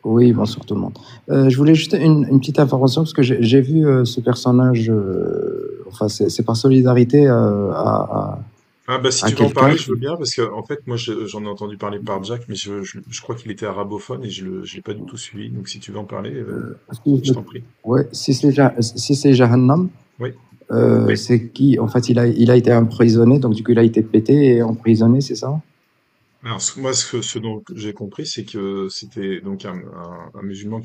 Oui, bonsoir tout le monde. Je voulais juste une petite information parce que j'ai vu ce personnage, enfin, c'est par solidarité Ah bah si à tu veux en quelqu'un parler, je veux qui. bien, parce que en fait, moi j'en ai entendu parler par Jack, mais je crois qu'il était arabophone et je l'ai pas du tout suivi. Donc si tu veux en parler, je t'en prie. Ouais, si c'est Jahannam, Oui. c'est qui? En fait, il a été emprisonné, donc du coup, il a été pété et emprisonné, c'est ça? Alors moi, ce dont j'ai compris, c'est que c'était donc un musulman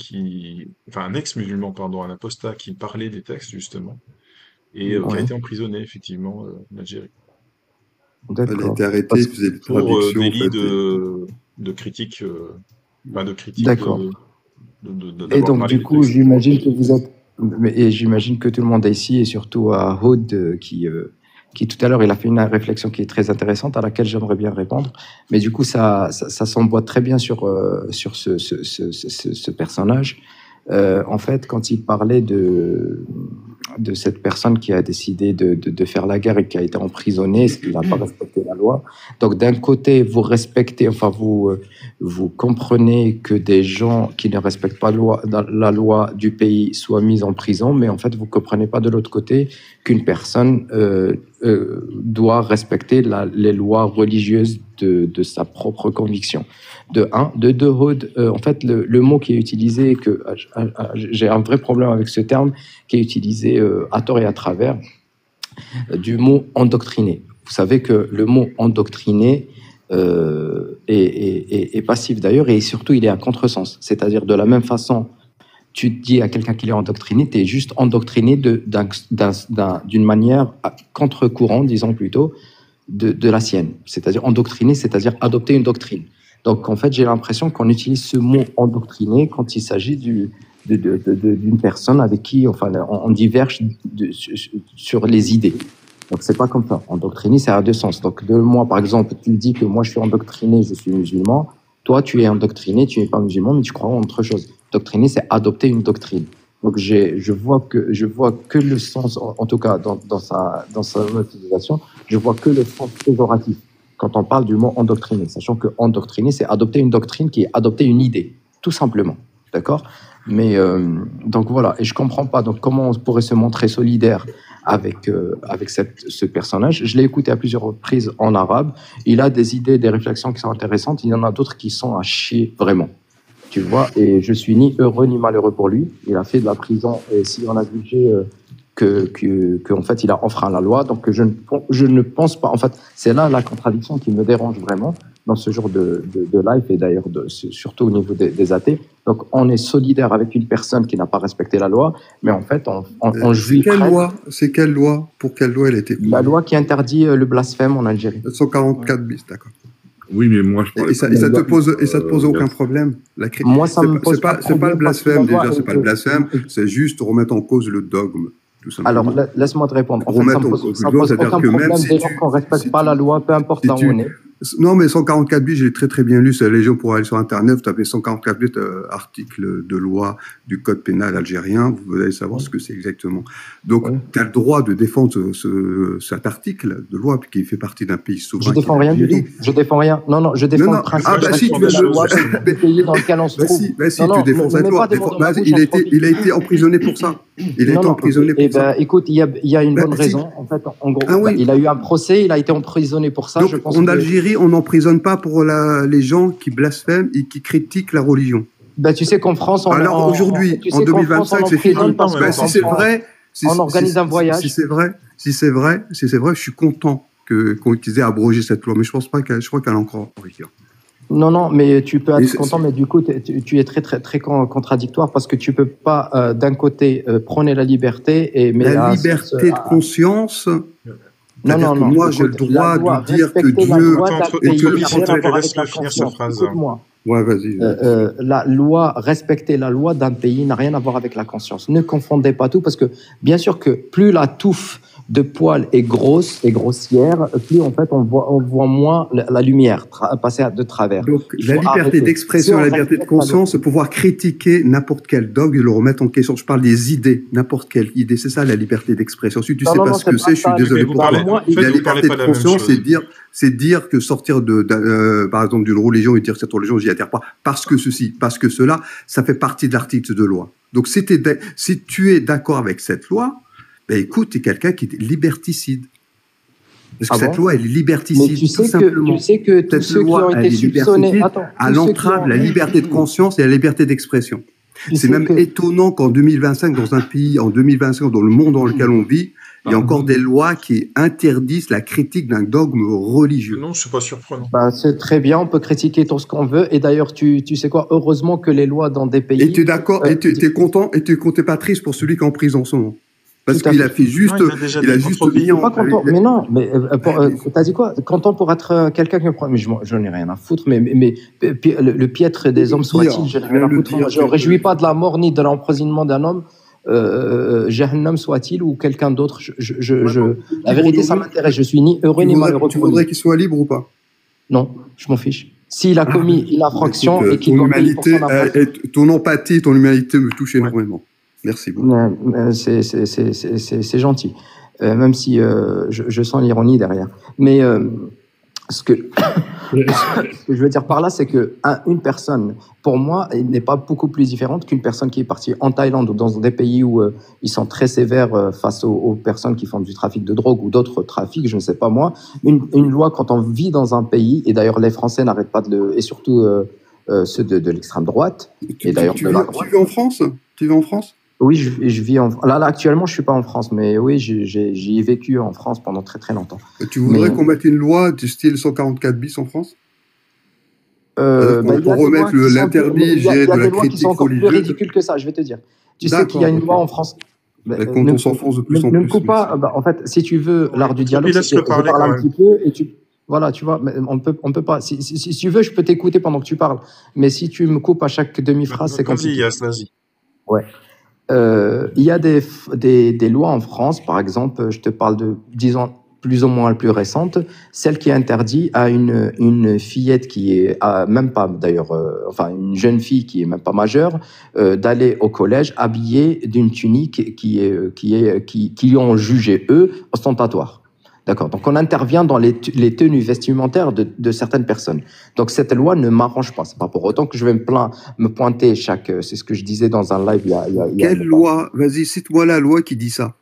enfin un ex-musulman, pardon, un apostat qui parlait des textes justement et qui a Ouais, été emprisonné effectivement en Algérie Elle a été d'accord. arrêtée, Parce il faisait des pour traductions, en délit fait. de critique, enfin de critique D'accord. Et d'avoir donc, parlé du des coup, textes coraniques. j'imagine que vous êtes. Et j'imagine que tout le monde est ici, et surtout à Hood, qui tout à l'heure, il a fait une réflexion qui est très intéressante, à laquelle j'aimerais bien répondre. Mais du coup, ça s'emboîte très bien sur ce personnage. En fait, quand il parlait de cette personne qui a décidé de faire la guerre et qui a été emprisonnée, parce qu'il n'a pas respecté la loi. Donc, d'un côté, vous respectez, enfin, vous comprenez que des gens qui ne respectent pas la loi du pays soient mis en prison, mais en fait, vous ne comprenez pas de l'autre côté qu'une personne doit respecter les lois religieuses de sa propre conviction. De un. De deux, Hud, en fait, le mot qui est utilisé, j'ai un vrai problème avec ce terme, qui est utilisé à tort et à travers, du mot endoctriné. Vous savez que le mot endoctriné est passif d'ailleurs, et surtout il est à contresens. C'est-à-dire de la même façon, tu dis à quelqu'un qu'il est endoctriné, tu es juste endoctriné d'une manière contre-courant, disons plutôt, de la sienne. C'est-à-dire endoctriné, c'est-à-dire adopter une doctrine. Donc en fait, j'ai l'impression qu'on utilise ce mot endoctriné quand il s'agit d'une personne avec qui enfin, on diverge sur les idées. Donc c'est pas comme ça. Endoctriné, ça a deux sens. Donc de moi, par exemple, tu dis que moi je suis endoctriné, je suis musulman. Toi, tu es endoctriné, tu n'es pas musulman, mais tu crois en autre chose. Doctriner, c'est adopter une doctrine. Donc je vois que le sens, en tout cas dans sa utilisation, je vois que le sens péjoratif quand on parle du mot endoctriner, sachant que endoctriner, c'est adopter une doctrine qui est adopter une idée, tout simplement. D'accord? Mais donc voilà, et je comprends pas. Donc comment on pourrait se montrer solidaire avec ce personnage? Je l'ai écouté à plusieurs reprises en arabe. Il a des idées, des réflexions qui sont intéressantes. Il y en a d'autres qui sont à chier vraiment. Tu vois, et je suis ni heureux ni malheureux pour lui. Il a fait de la prison, et si on a jugé en fait, il a enfreint la loi. Donc, je ne pense pas. En fait, c'est là la contradiction qui me dérange vraiment dans ce genre de live, et d'ailleurs, surtout au niveau des athées. Donc, on est solidaire avec une personne qui n'a pas respecté la loi, mais en fait, on jouit presque. C'est quelle loi? Pour quelle loi elle a été La condamnée? loi qui interdit le blasphème en Algérie. 144 bis, d'accord. Oui, mais moi, je parlais Et ça, pas et ça te pose, et de ça te pose aucun problème? Moi, ça me pose pas de C'est pas le problème parce que la blasphème, loi déjà, c'est pas le blasphème, c'est juste remettre en cause le dogme, tout Alors, simplement. laisse-moi te répondre. En fait, Remettre en cause le dogme, pose c'est-à-dire aucun que même problème si dès lors qu'on ne respecte pas la loi, peu importe là où on est. Non, mais 144 bis, j'ai très très bien lu, les gens pourraient aller sur Internet, taper 144 bis, article de loi du code pénal algérien, vous allez savoir ce que c'est exactement. Donc, tu as le droit de défendre cet article de loi qui fait partie d'un pays souverain. Je défends rien du tout. Je défends rien. Non, je défends le principe de la loi du pays dans lequel on se trouve. Si, tu défends cette loi. Il a été emprisonné pour ça. Il a été emprisonné pour ça. Écoute, il y a une bonne raison. En fait, en gros, il a eu un procès, il a été emprisonné pour ça. Donc, en Algérie, on n'emprisonne pas pour les gens qui blasphèment et qui critiquent la religion. Tu sais qu'en France, aujourd'hui, en 2025, c'est fini. Si c'est vrai, on organise un voyage. Si c'est vrai, je suis content qu'on ait abrogé cette loi, mais je pense pas je crois qu'elle est encore en vigueur. Non, mais tu peux être content, mais du coup, tu es très, très, très contradictoire parce que tu peux pas, d'un côté, prôner la liberté mais la liberté de conscience. Non. Moi, j'ai le droit de dire que Dieu. Écoute-moi. Ouais, vas-y. Respecter la loi d'un pays n'a rien à voir avec la conscience. Ne confondez pas tout, parce que bien sûr que plus la touffe de poils est grosse et grossière, plus en fait on voit moins la lumière passer de travers. Donc la liberté d'expression, la liberté de conscience, pouvoir critiquer n'importe quel dogme et le remettre en question. Je parle des idées, n'importe quelle idée, c'est ça la liberté d'expression. Si tu sais pas ce que c'est, je suis désolé pour toi. La liberté de conscience, c'est dire que sortir par exemple d'une religion et dire que cette religion, j'y adhère pas parce que ceci, parce que cela, ça fait partie de l'article de loi. Donc si tu es d'accord avec cette loi, ben écoute, tu es quelqu'un qui est liberticide. Parce que cette loi, elle est liberticide, tout simplement. Tu sais que tous ceux qui ont été soupçonnés... Elle entrave la liberté de conscience et la liberté d'expression. C'est même étonnant qu'en 2025, dans un pays, en 2025, dans le monde dans lequel on vit, il y a encore des lois qui interdisent la critique d'un dogme religieux. Non, c'est pas surprenant. C'est très bien, on peut critiquer tout ce qu'on veut. Et d'ailleurs, tu sais quoi, heureusement que les lois dans des pays... Et tu es d'accord, et tu es content, et tu n'es pas triste pour celui qui est en prison en ce moment. Parce qu'il a fait juste, il a juste mis en... Mais non, mais t'as dit quoi? Content pour être quelqu'un qui me prend... Mais je n'en ai rien à foutre, mais le piètre des hommes soit-il, je n'ai rien à foutre. Je ne me réjouis pas de la mort ni de l'emprisonnement d'un homme, Jahannam soit-il, ou quelqu'un d'autre. La vérité, ça m'intéresse. Je suis ni heureux ni malheureux. Tu voudrais qu'il soit libre ou pas? Non, je m'en fiche. S'il a commis une infraction et qu'il doit payer pour son infraction... Ton empathie, ton humanité me touche énormément. Merci beaucoup. C'est gentil, même si je sens l'ironie derrière. Mais ce que je veux dire par là, c'est que une personne, pour moi, n'est pas beaucoup plus différente qu'une personne qui est partie en Thaïlande ou dans des pays où ils sont très sévères face aux personnes qui font du trafic de drogue ou d'autres trafics, je ne sais pas moi. Une loi, quand on vit dans un pays, et d'ailleurs les Français n'arrêtent pas et surtout ceux de l'extrême droite, et d'ailleurs de la droite. Tu vis en France? Tu vis en France? Oui, je vis en... Là, actuellement, je suis pas en France, mais oui, j'y ai vécu en France pendant très très longtemps. Et tu voudrais qu'on mette une loi du style 144 bis en France? Pour remettre l'interdit de la critique religieuse. Il y a des lois qui sont encore plus ridicules que ça, je vais te dire. Tu sais qu'il y a une loi en France... Quand on s'enfonce de plus en plus. Ne me coupe pas. En fait, si tu veux l'art du dialogue, je parle un petit peu et tu... Voilà, tu vois, on peut pas... Si tu veux, je peux t'écouter pendant que tu parles. Mais si tu me coupes à chaque demi-phrase, c'est compliqué. Vas-y. Ouais. Il y a des lois en France, par exemple, je te parle de, disons, plus ou moins la plus récente, celle qui interdit à une fillette qui est, même pas d'ailleurs, enfin une jeune fille qui est même pas majeure, d'aller au collège habillée d'une tunique qui ont jugé eux ostentatoire. D'accord. Donc, on intervient dans les tenues vestimentaires de certaines personnes. Donc, cette loi ne m'arrange pas. C'est pas pour autant que je vais me pointer c'est ce que je disais dans un live il y a Quelle loi? Vas-y, cite-moi la loi qui dit ça.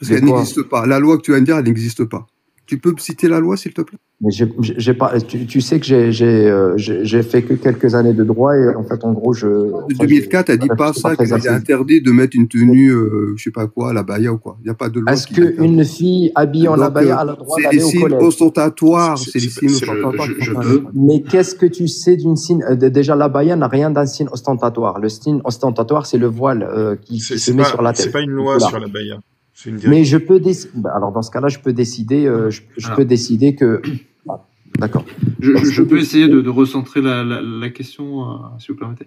Parce qu'elle n'existe pas. La loi que tu viens de dire, elle n'existe pas. Tu peux me citer la loi, s'il te plaît? Mais j'ai pas. Tu sais que j'ai fait que quelques années de droit et en fait, en gros, De 2004, elle dit pas ça, qu'il est interdit de mettre une tenue, je sais pas quoi, à la baya ou quoi. Il n'y a pas de loi. Est-ce qu'une fille habillée en abaya a le droit d'aller au collège? C'est les signes ostentatoires. C'est les signes ostentatoires. Mais qu'est-ce que tu sais d'une signe? Déjà, l'abaya n'a rien d'un signe ostentatoire. Le signe ostentatoire, c'est le voile qui se met sur la tête. C'est pas une loi sur l'abaya. Mais je peux décider. Alors dans ce cas-là, je peux décider. Je peux décider que. Ah, d'accord. Je peux essayer de recentrer la question, si vous permettez.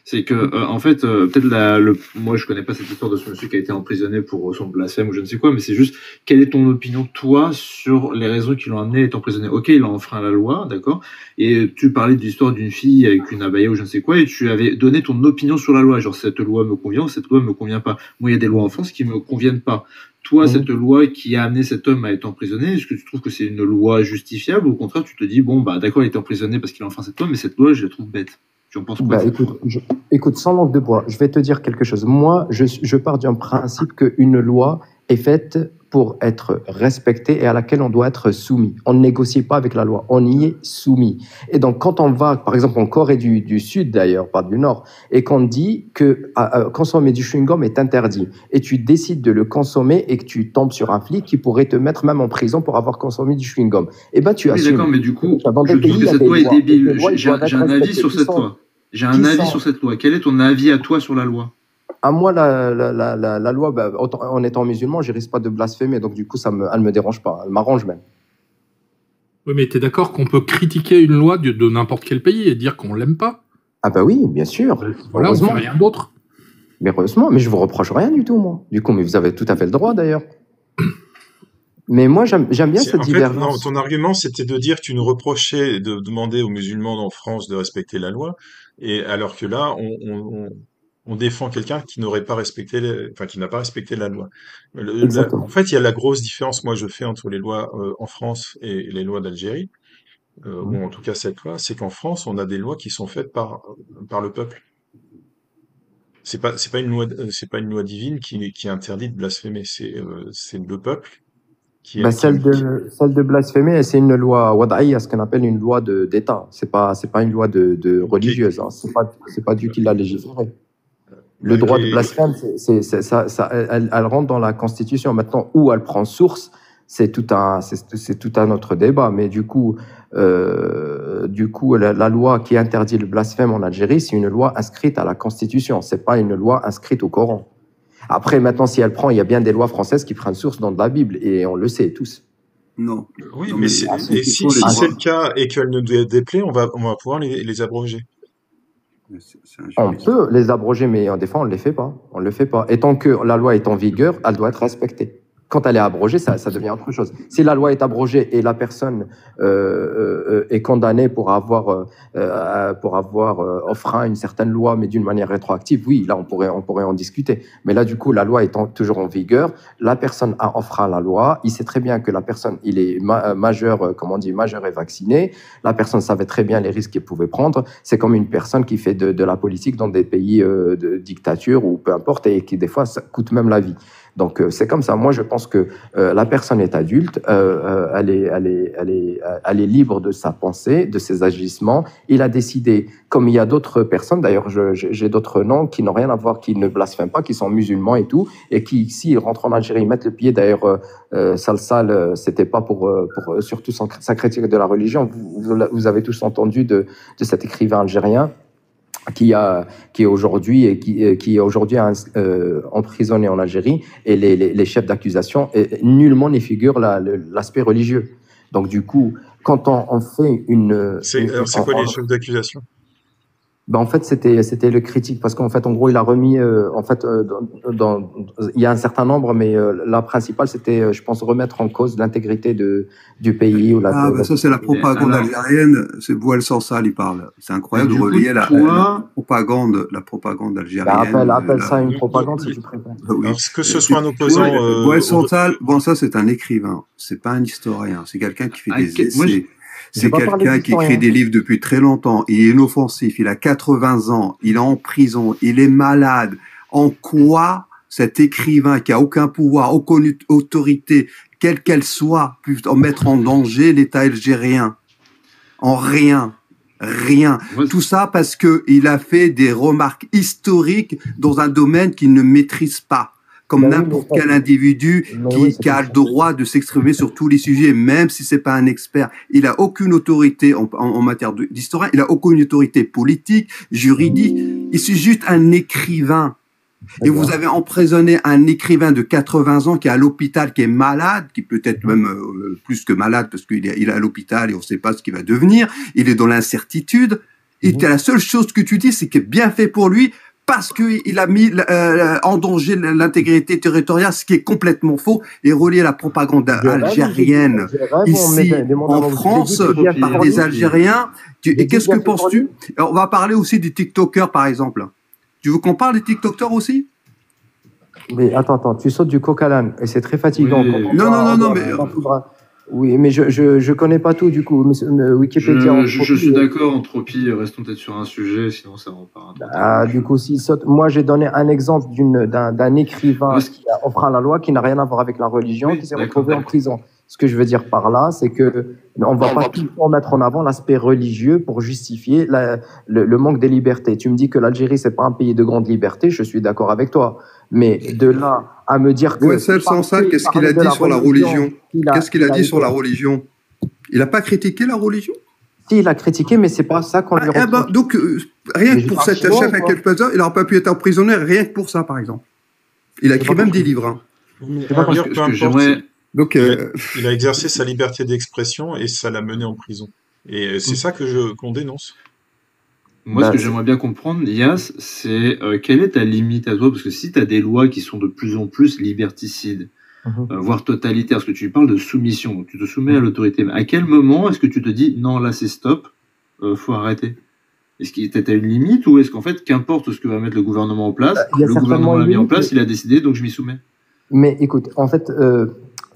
C'est que en fait, peut-être moi je connais pas cette histoire de ce monsieur qui a été emprisonné pour son blasphème ou je ne sais quoi, mais c'est juste quelle est ton opinion toi sur les raisons qui l'ont amené à être emprisonné. Ok, il a enfreint la loi, d'accord. Et tu parlais de l'histoire d'une fille avec une abaya ou je ne sais quoi, et tu avais donné ton opinion sur la loi, genre cette loi me convient ou cette loi me convient pas. Moi, il y a des lois en France qui me conviennent pas. Toi, cette loi qui a amené cet homme à être emprisonné, est-ce que tu trouves que c'est une loi justifiable ou au contraire tu te dis bon bah d'accord il est emprisonné parce qu'il a enfreint cette loi, mais cette loi je la trouve bête. Tu en penses quoi? Écoute, sans langue de bois, je vais te dire quelque chose. Moi, je pars d'un principe qu'une loi est faite pour être respectée et à laquelle on doit être soumis. On ne négocie pas avec la loi, on y est soumis. Et donc, quand on va, par exemple, en Corée du Sud d'ailleurs, pas du Nord, et qu'on dit que consommer du chewing-gum est interdit, et tu décides de le consommer et que tu tombes sur un flic qui pourrait te mettre même en prison pour avoir consommé du chewing-gum, eh ben tu assumes. D'accord, mais du coup, je trouve que cette loi est débile. J'ai un avis sur cette loi. J'ai un avis sur cette loi. Quel est ton avis à toi sur la loi? À moi, la loi, en étant musulman, je risque pas de blasphémer, donc du coup, elle me dérange pas, elle m'arrange même. Oui, mais tu es d'accord qu'on peut critiquer une loi de n'importe quel pays et dire qu'on l'aime pas? Ah bah oui, bien sûr. Voilà, on fait rien d'autre. Mais heureusement, mais je vous reproche rien du tout, moi. Du coup, mais vous avez tout à fait le droit, d'ailleurs. Mais moi, j'aime bien cette En fait, non, divergence. ton argument, c'était de dire que tu nous reprochais de demander aux musulmans en France de respecter la loi, et alors que là, on défend quelqu'un qui n'aurait pas respecté, enfin, qui n'a pas respecté la loi. En Exactement. fait, il y a la grosse différence, moi, je fais entre les lois en France et les lois d'Algérie, ou en tout cas cette loi, c'est qu'en France, on a des lois qui sont faites par le peuple. C'est pas une loi divine qui interdit de blasphémer. C'est le peuple Ben, celle de blasphémer, c'est une loi wadaïa, ce qu'on appelle une loi d'État. C'est pas une loi de qui, religieuse. Hein. C'est pas Dieu qui l'a légiféré. Le avec droit de les, blasphème, elle rentre dans la Constitution. Maintenant, où elle prend source, c'est tout un autre débat. Mais du coup, la loi qui interdit le blasphème en Algérie, c'est une loi inscrite à la Constitution. C'est pas une loi inscrite au Coran. Après, maintenant, si elle prend, il y a bien des lois françaises qui prennent source dans de la Bible, et on le sait tous. Non. Oui, Non, mais c'est et si les c'est droits. le cas et qu'elle nous déplaît, on va pouvoir les abroger. C'est un On juriste. peut les abroger, mais des fois, on ne les fait pas. On le fait pas. Et tant que la loi est en vigueur, elle doit être respectée. Quand elle est abrogée, ça devient autre chose. Si la loi est abrogée et la personne est condamnée pour avoir enfreint une certaine loi, mais d'une manière rétroactive, oui, là, on pourrait en discuter. Mais là, du coup, la loi étant toujours en vigueur, la personne a enfreint la loi. Il sait très bien que la personne, il est majeur, comment on dit, majeur et vacciné. La personne savait très bien les risques qu'elle pouvait prendre. C'est comme une personne qui fait de la politique dans des pays de dictature ou peu importe, et qui, des fois, ça coûte même la vie. Donc, c'est comme ça. Moi, je pense que la personne est adulte, elle est libre de sa pensée, de ses agissements. Il a décidé, comme il y a d'autres personnes, d'ailleurs, j'ai d'autres noms qui n'ont rien à voir, qui ne blasphèment pas, qui sont musulmans et tout, et qui, s'ils rentrent en Algérie, ils mettent le pied. D'ailleurs, Salsal, c'était pas pour surtout sa critique de la religion. Vous avez tous entendu de cet écrivain algérien qui est aujourd'hui emprisonné en Algérie, et les chefs d'accusation nullement n'y figurent l'aspect religieux. Donc du coup, quand on fait Alors, c'est quoi les chefs d'accusation? Ben en fait, c'était le critique, parce qu'en fait, en gros, il a remis, il y a un certain nombre, mais la principale, c'était, je pense, remettre en cause l'intégrité du pays. Ou Ça, c'est la propagande algérienne, c'est Bouel Sansal, il parle. C'est incroyable de relier la propagande algérienne. Appelle ça une propagande, si tu préfères. Oui. Alors, que ce soit un opposant... Bouel Sansal, bon, ça, c'est un écrivain, c'est pas un historien, c'est quelqu'un qui fait des essais. C'est quelqu'un qui écrit des livres depuis très longtemps. Il est inoffensif. Il a 80 ans. Il est en prison. Il est malade. En quoi cet écrivain qui a aucun pouvoir, aucune autorité, quelle qu'elle soit, peut mettre en danger l'État algérien? En rien. Rien. Tout ça parce que il a fait des remarques historiques dans un domaine qu'il ne maîtrise pas. Comme n'importe quel individu qui a le droit de s'exprimer sur tous les sujets, même si c'est pas un expert. Il a aucune autorité en matière d'historien, il a aucune autorité politique, juridique. Il est juste un écrivain. Et vous avez emprisonné un écrivain de 80 ans qui est à l'hôpital, qui est malade, qui peut être même plus que malade parce qu'il est à l'hôpital et on ne sait pas ce qu'il va devenir. Il est dans l'incertitude. Et la seule chose que tu dis, c'est que bien fait pour lui, parce qu'il a mis en danger l'intégrité territoriale, ce qui est complètement faux, et relié à la propagande algérienne ici en France par des Algériens. Et qu'est-ce que penses-tu? On va parler aussi des TikTokers, par exemple. Tu veux qu'on parle des TikTokers aussi? Mais attends, tu sautes du coq à l'âne, et c'est très fatigant. Oui. Non, mais... Oui, mais je connais pas tout, du coup. Wikipédia. Je suis d'accord, Entropie, restons peut-être sur un sujet, sinon ça repart. Du coup, s'il saute. Moi, j'ai donné un exemple d'un écrivain qui a enfreint la loi, qui n'a rien à voir avec la religion, qui s'est retrouvé en prison. Ce que je veux dire par là, c'est que on va pas tout le temps mettre en avant l'aspect religieux pour justifier le manque de liberté. Tu me dis que l'Algérie, c'est pas un pays de grande liberté, je suis d'accord avec toi. Mais de là à me dire que... Bouel Sansal, qu'est-ce qu'il a dit sur la religion? Qu'est-ce qu'il a dit sur la religion? Il n'a pas critiqué la religion? Si, il a critiqué, mais c'est pas ça qu'on lui reproche. Donc, rien que pour cette chef à quelques heures, il n'aurait pas pu être emprisonné, rien que pour ça, par exemple. Il a écrit même des livres. Hein. Donc, il a exercé sa liberté d'expression et ça l'a mené en prison. Et c'est ça qu'on dénonce. Moi, ce que j'aimerais bien comprendre, Yas, c'est quelle est ta limite à toi? Parce que si tu as des lois qui sont de plus en plus liberticides, voire totalitaire, parce que tu parles de soumission, donc tu te soumets à l'autorité. Mais à quel moment est-ce que tu te dis non, là c'est stop, faut arrêter? Est-ce qu'il était à une limite, ou est-ce qu'en fait, qu'importe ce que va mettre le gouvernement en place, le gouvernement l'a mis en place, il a décidé, donc je m'y soumets? Mais écoute, en fait,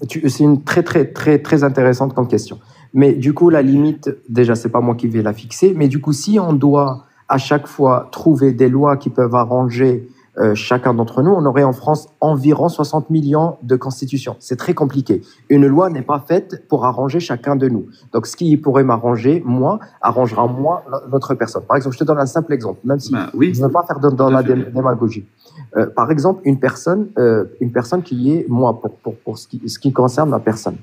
c'est une très intéressante comme question. Mais du coup, la limite, déjà, c'est pas moi qui vais la fixer. Mais du coup, si on doit à chaque fois trouver des lois qui peuvent arranger chacun d'entre nous, on aurait en France environ 60 millions de constitutions. C'est très compliqué. Une loi n'est pas faite pour arranger chacun de nous. Donc, ce qui pourrait m'arranger, moi, arrangera moi, l'autre personne. Par exemple, je te donne un simple exemple, même si oui, je ne veux pas faire dans la démagogie. Par exemple, une personne qui est, moi, pour ce qui concerne la personne,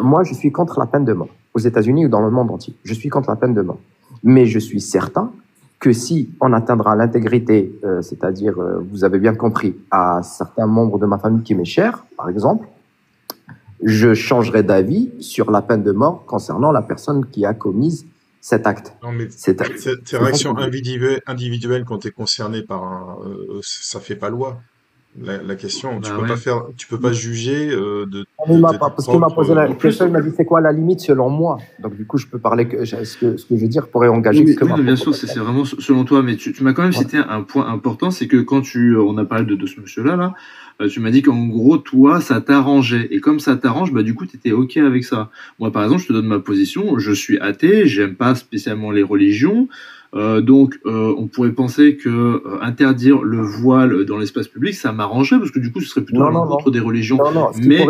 moi, je suis contre la peine de mort, aux États-Unis ou dans le monde entier. Je suis contre la peine de mort. Mais je suis certain que si on atteindra l'intégrité, c'est-à-dire, vous avez bien compris, à certains membres de ma famille qui m'est cher, par exemple, je changerai d'avis sur la peine de mort concernant la personne qui a commis cet acte. Non, mais tes réactions individuelles quand tu es concerné par ça fait pas loi. La question, tu peux pas juger parce qu'il m'a posé la question, il m'a dit c'est quoi la limite selon moi. Donc du coup, je peux parler ce que je veux dire pourrait engager que ma bien sûr, c'est vraiment selon toi, mais tu m'as quand même cité un point important, c'est que quand on a parlé de ce monsieur-là, là, tu m'as dit qu'en gros, toi, ça t'arrangeait. Et comme ça t'arrange, du coup, tu étais OK avec ça. Moi, par exemple, je te donne ma position. Je suis athée, j'aime pas spécialement les religions. Donc, on pourrait penser que interdire le voile dans l'espace public, ça m'arrangerait, parce que du coup, ce serait plutôt à l'encontre des religions. Mais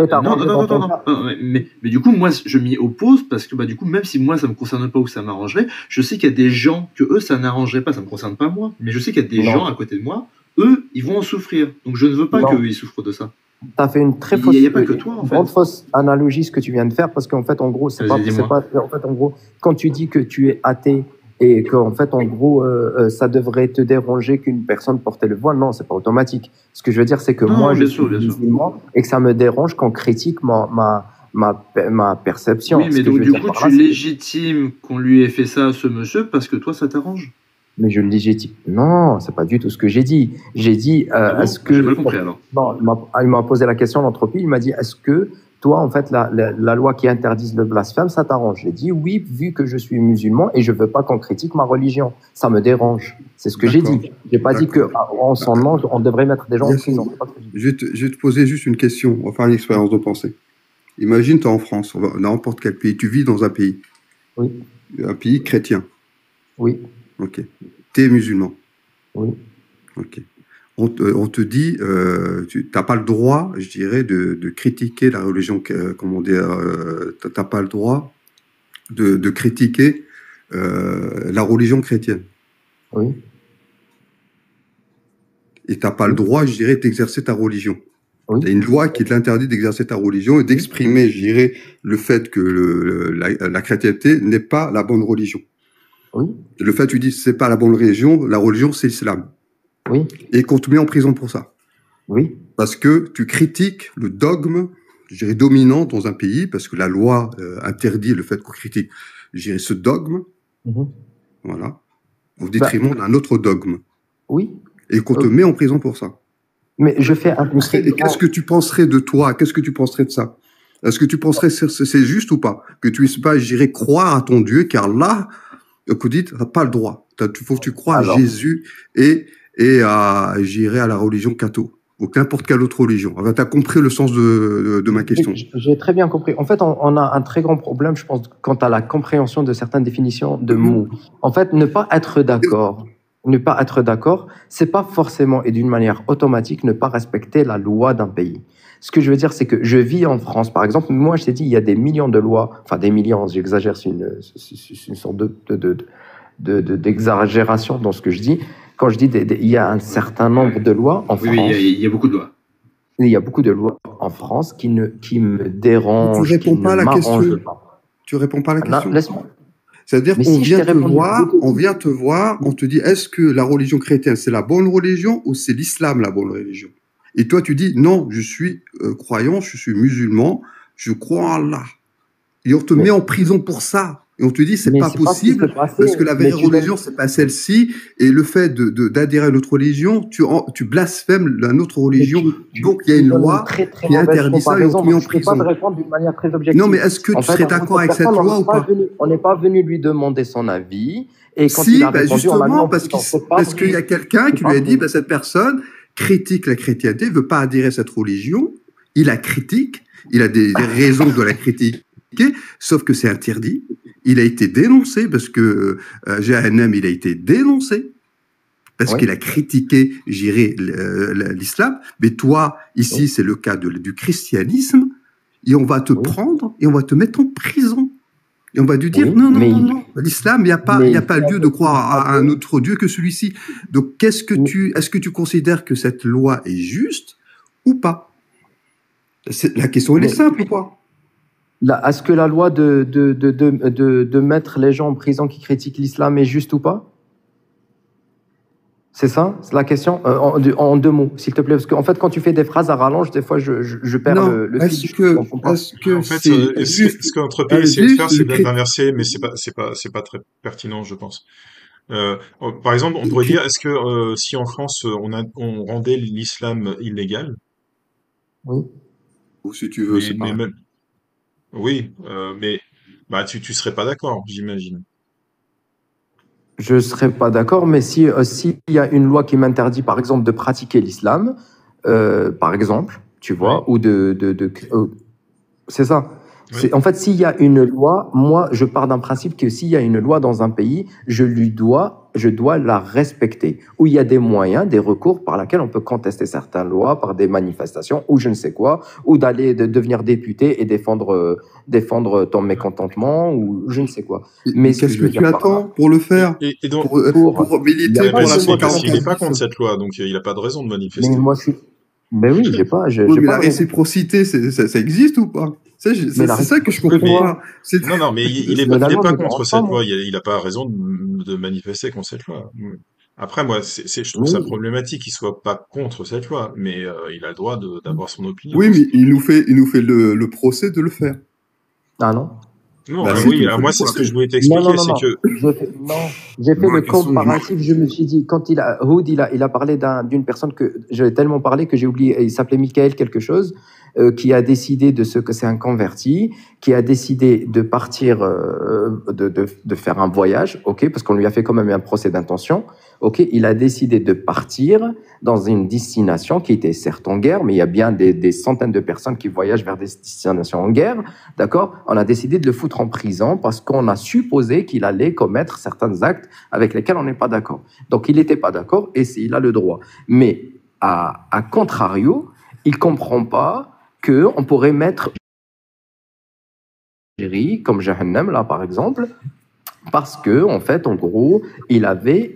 du coup, moi, je m'y oppose, parce que du coup, même si moi, ça me concerne pas ou ça m'arrangerait, je sais qu'il y a des gens que eux, ça n'arrangerait pas, ça me concerne pas moi. Mais je sais qu'il y a des gens à côté de moi, eux, ils vont en souffrir. Donc, je ne veux pas qu'eux, ils souffrent de ça. Tu as fait une très fausse analogie, ce que tu viens de faire, parce qu'en fait, en gros, en gros, quand tu dis que tu es athée et qu'en fait, en gros, ça devrait te déranger qu'une personne porte le voile, non, c'est pas automatique. Ce que je veux dire, c'est que moi, je suis musulman et que ça me dérange qu'on critique ma perception. Oui, mais donc, du coup, tu légitimes qu'on lui ait fait ça à ce monsieur parce que toi, ça t'arrange? Mais je le légitime. Non, c'est pas du tout ce que j'ai dit. J'ai dit, est-ce que... J'ai mal compris, alors. Non, il m'a posé la question, l'entropie, il m'a dit, est-ce que toi, en fait, la loi qui interdise le blasphème, ça t'arrange? J'ai dit oui, vu que je suis musulman et je veux pas qu'on critique ma religion. Ça me dérange. C'est ce que j'ai dit. J'ai pas dit qu'en son nom, on devrait mettre des gens en prison. Je vais te poser juste une question. On va faire une expérience de pensée. Imagine, tu es en France, dans n'importe quel pays. Tu vis dans un pays. Oui. Un pays chrétien. Oui. Ok. Tu es musulman. Oui. Ok. On te dit, tu n'as pas le droit, je dirais, de critiquer la religion, comment dire, tu n'as pas le droit de critiquer la religion chrétienne. Oui. Et tu n'as pas le droit, je dirais, d'exercer ta religion. Oui. Il y a une loi qui t'interdit d'exercer ta religion et d'exprimer, je dirais, le fait que la chrétienté n'est pas la bonne religion. Oui. Le fait que tu dis c'est pas la bonne religion, la religion c'est l'islam. Oui. Et qu'on te met en prison pour ça. Oui. Parce que tu critiques le dogme, je dirais, dominant dans un pays, parce que la loi interdit le fait qu'on critique, je dirais, ce dogme, voilà, au détriment d'un autre dogme. Oui. Et qu'on te met en prison pour ça. Mais je fais un... Et qu'est-ce que tu penserais de toi? Qu'est-ce que tu penserais de ça? Est-ce que tu penserais c'est juste ou pas? Que tu puisses pas, je dirais, croire à ton Dieu, car là, que dit, tu n'as pas le droit. Il faut que tu crois à Jésus et à, j'irai à la religion catho, ou n'importe quelle autre religion. Tu as compris le sens de ma question. J'ai très bien compris. En fait, on a un très grand problème, je pense, quant à la compréhension de certaines définitions de mots. En fait, ne pas être d'accord, c'est pas forcément et d'une manière automatique ne pas respecter la loi d'un pays. Ce que je veux dire, c'est que je vis en France, par exemple. Moi, je t'ai dit, il y a des millions de lois, enfin des millions, j'exagère, c'est une sorte d'exagération dans ce que je dis. Quand je dis il y a un certain nombre de lois en France. Oui, il y a beaucoup de lois. Il y a beaucoup de lois en France qui me dérangent. Tu réponds pas à la question. Tu réponds pas à la question. Laisse-moi. C'est-à-dire qu'on vient te voir, on te dit, est-ce que la religion chrétienne, c'est la bonne religion ou c'est l'islam la bonne religion? Et toi, tu dis, non, je suis croyant, je suis musulman, je crois en Allah. Et on te met en prison pour ça. et on te dit c'est Mais pas c'est pas ce qui s'est possible passé. parce que la Mais vraie religion c'est pas celle-ci et le fait d'adhérer à une autre religion, tu blasphèmes la autre religion. Donc il y a une loi qui interdit ça et on te met en Je ne peux pas te prison. répondre d'une manière très objective. Non, mais est-ce que En tu fait, serais en fait, d'accord cette avec cette personne, loi ou pas? on n'est pas venu lui demander son avis. Et quand Si, il a répondu, on l'a mis justement, en parce prison. C'est pas qu'il y vrai. a quelqu'un qui C'est lui pas a dit, vrai. cette personne critique la chrétienté, veut pas adhérer à cette religion, il la critique, il a des raisons de la critiquer, sauf que c'est interdit. Il a été dénoncé parce que GANM, il a été dénoncé parce Oui. qu'il a critiqué, j'irais, l'islam. Mais toi, ici, Oui. c'est le cas du christianisme, et on va te Oui. prendre et on va te mettre en prison. Et on va te dire, Oui, non, mais l'islam, il n'y a pas lieu de croire à un autre Dieu que celui-ci. Donc, est-ce que tu considères que cette loi est juste ou pas? La question, elle est simple ou pas? Est-ce que la loi de mettre les gens en prison qui critiquent l'islam est juste ou pas? C'est ça? C'est la question? En deux mots, s'il te plaît. Parce qu'en fait, quand tu fais des phrases à rallonge, des fois, je perds le fil. Est-ce En fait, c'est ce qu'entre pays essaie de faire, c'est d'inverser, mais c'est pas très pertinent, je pense. Par exemple, on pourrait dire, est-ce que si en France on rendait l'islam illégal, ou si tu veux, c'est pas... oui, mais bah tu serais pas d'accord, j'imagine. Je ne serais pas d'accord, mais s'il y a une loi qui m'interdit, par exemple, de pratiquer l'islam, par exemple, tu vois, ou c'est ça. Oui. En fait, s'il y a une loi, moi, je pars d'un principe que s'il y a une loi dans un pays, je dois la respecter. Où il y a des moyens, des recours par lesquels on peut contester certaines lois, par des manifestations, ou je ne sais quoi, ou devenir député et défendre ton mécontentement, ou je ne sais quoi. Mais qu'est-ce que tu attends pour le faire? Et donc, pour militer pour la il n'est pas contre cette loi, donc il n'a pas de raison de manifester. Mais moi, mais oui, j'ai pas. Oui, mais la réciprocité, ça existe ou pas? C'est ça que je comprends pas. Non, mais il est pas contre cette loi. Il n'a pas raison de manifester contre cette loi. Après, moi, je trouve ça problématique qu'il soit pas contre cette loi, mais il a le droit d'avoir son opinion. Oui, mais il nous fait le procès de le faire. Ah non? Non, moi, c'est ce que je voulais t'expliquer, c'est que... J'ai fait le comparatif, je me suis dit, quand Hood, il a parlé d'une personne que j'ai tellement parlé que j'ai oublié, il s'appelait Michael quelque chose, qui a décidé que c'est un converti, qui a décidé de partir, de faire un voyage, ok, parce qu'on lui a fait quand même un procès d'intention, ok, il a décidé de partir dans une destination qui était certes en guerre, mais il y a bien des centaines de personnes qui voyagent vers des destinations en guerre, d'accord? On a décidé de le foutre en prison parce qu'on a supposé qu'il allait commettre certains actes avec lesquels on n'est pas d'accord. Donc il n'était pas d'accord et il a le droit. Mais à contrario, il comprend pas qu'on pourrait mettre comme Jahannam, là, par exemple, parce que, en fait, en gros, il avait,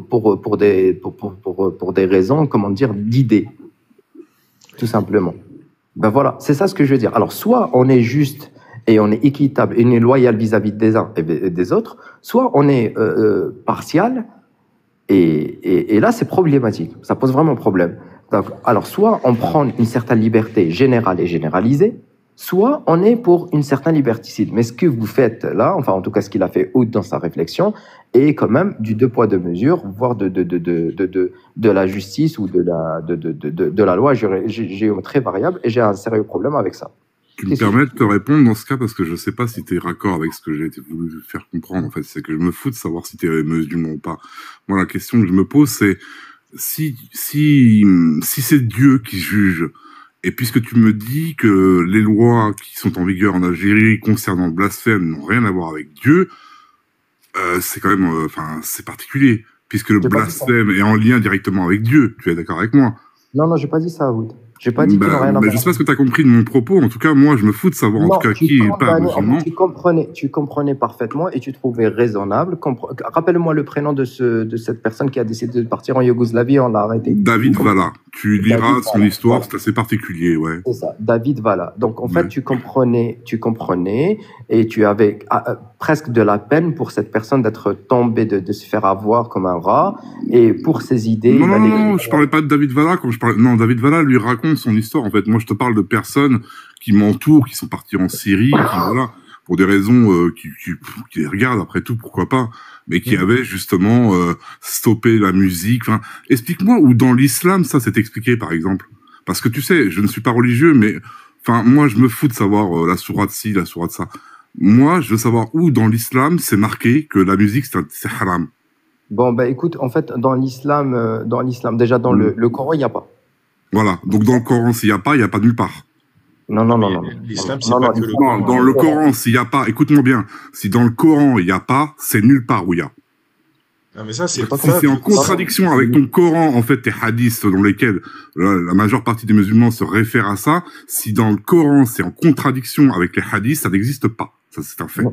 pour des raisons, comment dire, d'idées, tout simplement. Ben voilà, c'est ça ce que je veux dire. Alors, soit on est juste et on est équitable et on est loyal vis-à-vis des uns et des autres, soit on est partial et là, c'est problématique. Ça pose vraiment problème. Donc, alors, soit on prend une certaine liberté générale et généralisée, soit on est pour une certaine liberticide. Mais ce que vous faites là, enfin en tout cas ce qu'il a fait Hood dans sa réflexion, est quand même du deux poids deux mesures, voire de la justice ou de la loi très variable, et j'ai un sérieux problème avec ça. Tu me permets de te répondre dans ce cas, parce que je sais pas si tu es raccord avec ce que j'ai voulu faire comprendre. En fait, c'est que je me fous de savoir si tu es musulman ou pas. Moi, la question que je me pose, c'est si c'est Dieu qui juge, et puisque tu me dis que les lois qui sont en vigueur en Algérie concernant le blasphème n'ont rien à voir avec Dieu, c'est quand même, c'est particulier, puisque le blasphème est en lien directement avec Dieu. Tu es d'accord avec moi? Non, j'ai pas dit ça, Wood. J'ai pas dit qu'il n'aurait rien à voir. Je sais pas ce que tu as compris de mon propos. En tout cas, moi, je me fous de savoir en tout cas qui est pas musulman. Tu comprenais parfaitement et tu trouvais raisonnable. Rappelle-moi le prénom de cette personne qui a décidé de partir en Yougoslavie, on l'a arrêté. David Vala. Tu liras son histoire, c'est assez particulier, ouais. C'est ça, David Vala. Donc en fait, tu comprenais et tu avais presque de la peine pour cette personne d'être tombée, de se faire avoir comme un rat, et pour ses idées. Non, je parlais pas de David Vala quand je parlais. Non, David Vala lui raconte son histoire. En fait, moi, je te parle de personnes qui m'entourent, qui sont parties en Syrie, voilà. pour des raisons qui les regardent après tout, pourquoi pas, mais qui avaient justement stoppé la musique. Enfin, explique-moi où dans l'islam ça s'est expliqué, par exemple. Parce que tu sais, je ne suis pas religieux, mais enfin moi je me fous de savoir la sourate ci, la sourate ça. Moi, je veux savoir où dans l'islam c'est marqué que la musique c'est haram. Bon, bah écoute, en fait, dans l'islam, déjà dans le Coran, il n'y a pas. Voilà. Donc dans le Coran, s'il n'y a pas nulle part. Non. L'islam, c'est pas que le Coran. Dans le Coran, s'il n'y a pas, écoute-moi bien, si dans le Coran il n'y a pas, c'est nulle part où il y a. Ah, mais ça, c'est Si c'est en contradiction avec ton Coran, en fait, tes hadiths dans lesquels la majeure partie des musulmans se réfèrent à ça, si dans le Coran c'est en contradiction avec les hadiths, ça n'existe pas. Ça, c'est un fait.